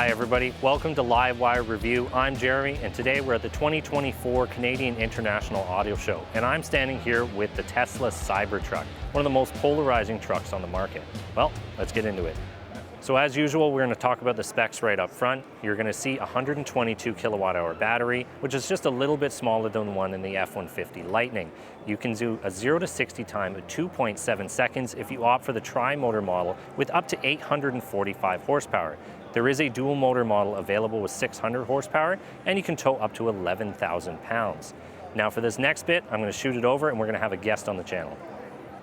Hi everybody, welcome to Livewire Review. I'm Jeremy and today we're at the 2024 Canadian International Auto Show and I'm standing here with the Tesla Cybertruck, one of the most polarizing trucks on the market. Well, let's get into it. So as usual, we're going to talk about the specs right up front. You're going to see a 122 kilowatt hour battery, which is just a little bit smaller than the one in the F-150 Lightning. You can do a 0 to 60 time at 2.7 seconds if you opt for the tri-motor model with up to 845 horsepower. There is a dual motor model available with 600 horsepower and you can tow up to 11,000 pounds. Now for this next bit, I'm going to shoot it over and we're going to have a guest on the channel.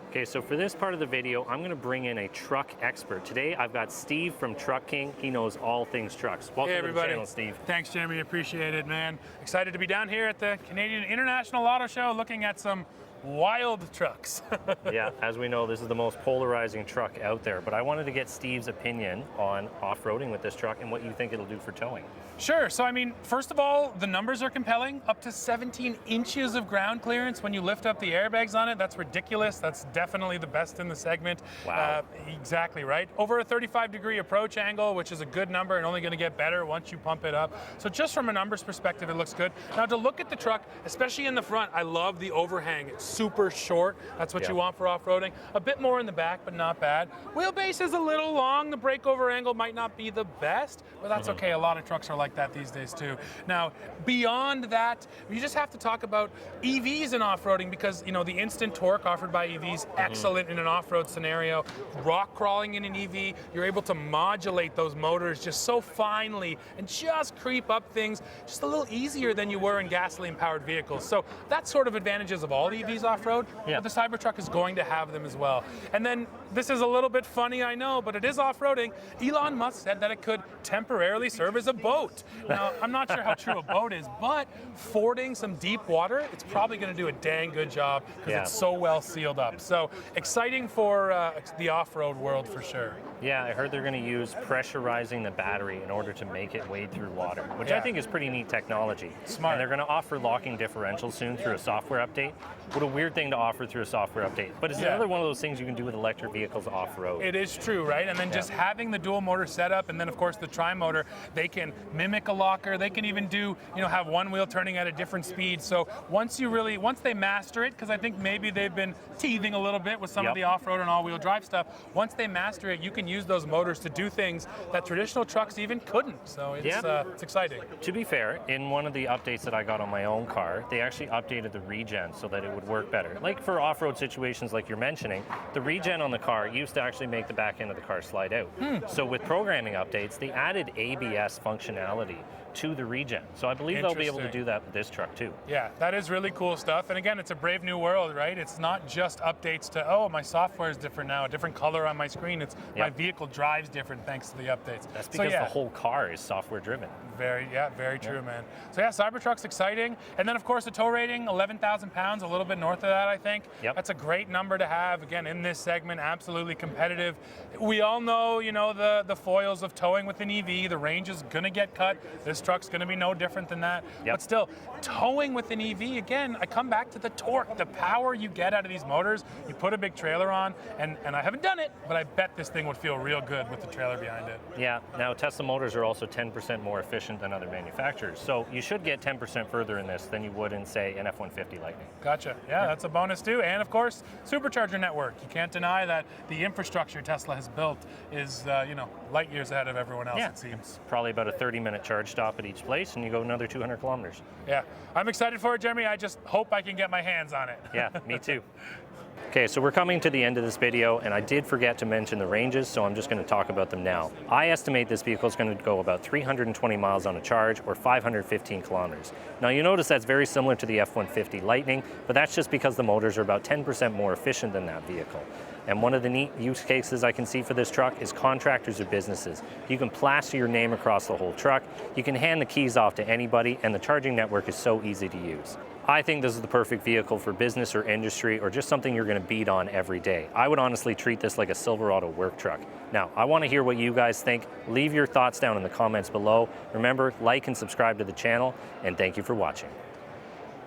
Okay, so for this part of the video, I'm going to bring in a truck expert. Today, I've got Steve from Truck King. He knows all things trucks. Welcome to the channel, Steve. Thanks, Jeremy. Appreciate it, man. Excited to be down here at the Canadian International Auto Show looking at some wild trucks. Yeah, as we know, this is the most polarizing truck out there, but I wanted to get Steve's opinion on off-roading with this truck and what you think it'll do for towing. Sure, so I mean, first of all, the numbers are compelling. Up to 17 inches of ground clearance when you lift up the airbags on it. That's ridiculous. That's definitely the best in the segment. Wow. Exactly, right? Over a 35-degree approach angle, which is a good number and only gonna get better once you pump it up. So just from a numbers perspective, it looks good. Now to look at the truck, especially in the front, I love the overhang. It's super short. That's what you want for off-roading. A bit more in the back, but not bad. Wheelbase is a little long. The breakover angle might not be the best, but that's okay. A lot of trucks are like that these days too. Now, beyond that, you just have to talk about EVs in off-roading because, you know, the instant torque offered by EVs, excellent in an off-road scenario. Rock crawling in an EV, you're able to modulate those motors just so finely and just creep up things just a little easier than you were in gasoline-powered vehicles. So that's sort of advantages of all EVs off-road, but the Cybertruck is going to have them as well. And then, this is a little bit funny, I know, but it is off-roading. Elon Musk said that it could temporarily serve as a boat. Now, I'm not sure how true a boat is, but fording some deep water, it's probably going to do a dang good job because it's so well sealed up. So, exciting for the off-road world for sure. Yeah, I heard they're going to use pressurizing the battery in order to make it wade through water, which I think is pretty neat technology. Smart. And they're going to offer locking differentials soon through a software update. What a weird thing to offer through a software update. But it's another one of those things you can do with electric vehicles off-road. It is true, right? And then just having the dual motor setup and then of course the tri-motor, they can mimic a locker. They can even do, you know, have one wheel turning at a different speed. So once they master it, because I think maybe they've been teething a little bit with some of the off-road and all-wheel drive stuff, once they master it, you can use those motors to do things that traditional trucks even couldn't. So it's exciting. To be fair, in one of the updates that I got on my own car, they actually updated the regen so that it would work better. Like for off-road situations like you're mentioning, the regen on the car used to actually make the back end of the car slide out. So with programming updates, they added ABS functionality to the regen. So I believe they'll be able to do that with this truck too. Yeah, that is really cool stuff. And again, it's a brave new world, right? It's not just updates to, oh, my software is different now, a different color on my screen. It's my vehicle drives different thanks to the updates. That's because the whole car is software driven. Very true, man. So yeah, Cybertruck's exciting. And then of course the tow rating, 11,000 pounds, a little bit north of that, I think. That's a great number to have. Again, in this segment, absolutely competitive. We all know, you know, the foils of towing with an EV. The range is gonna get cut. This truck's gonna be no different than that. But still, towing with an EV, again, I come back to the torque, the power you get out of these motors. You put a big trailer on, and I haven't done it, but I bet this thing would feel real good with the trailer behind it. Yeah, now Tesla motors are also 10% more efficient than other manufacturers. So you should get 10% further in this than you would in, say, an F-150 Lightning. Gotcha. Yeah, that's a bonus too. And of course, supercharger network. You can't deny that the infrastructure Tesla has built is, you know, light years ahead of everyone else, it seems. Probably about a 30-minute charge stop at each place, and you go another 200 kilometers. Yeah, I'm excited for it, Jeremy. I just hope I can get my hands on it. Yeah, me too. Okay, so we're coming to the end of this video, and I did forget to mention the ranges, so I'm just going to talk about them now. I estimate this vehicle is going to go about 320 miles on a charge, or 515 kilometers. Now you notice that's very similar to the F-150 Lightning, but that's just because the motors are about 10% more efficient than that vehicle. And one of the neat use cases I can see for this truck is contractors or businesses. You can plaster your name across the whole truck, you can hand the keys off to anybody, and the charging network is so easy to use. I think this is the perfect vehicle for business or industry or just something you're going to beat on every day. I would honestly treat this like a Silverado work truck. Now, I want to hear what you guys think. Leave your thoughts down in the comments below. Remember, like and subscribe to the channel, and thank you for watching.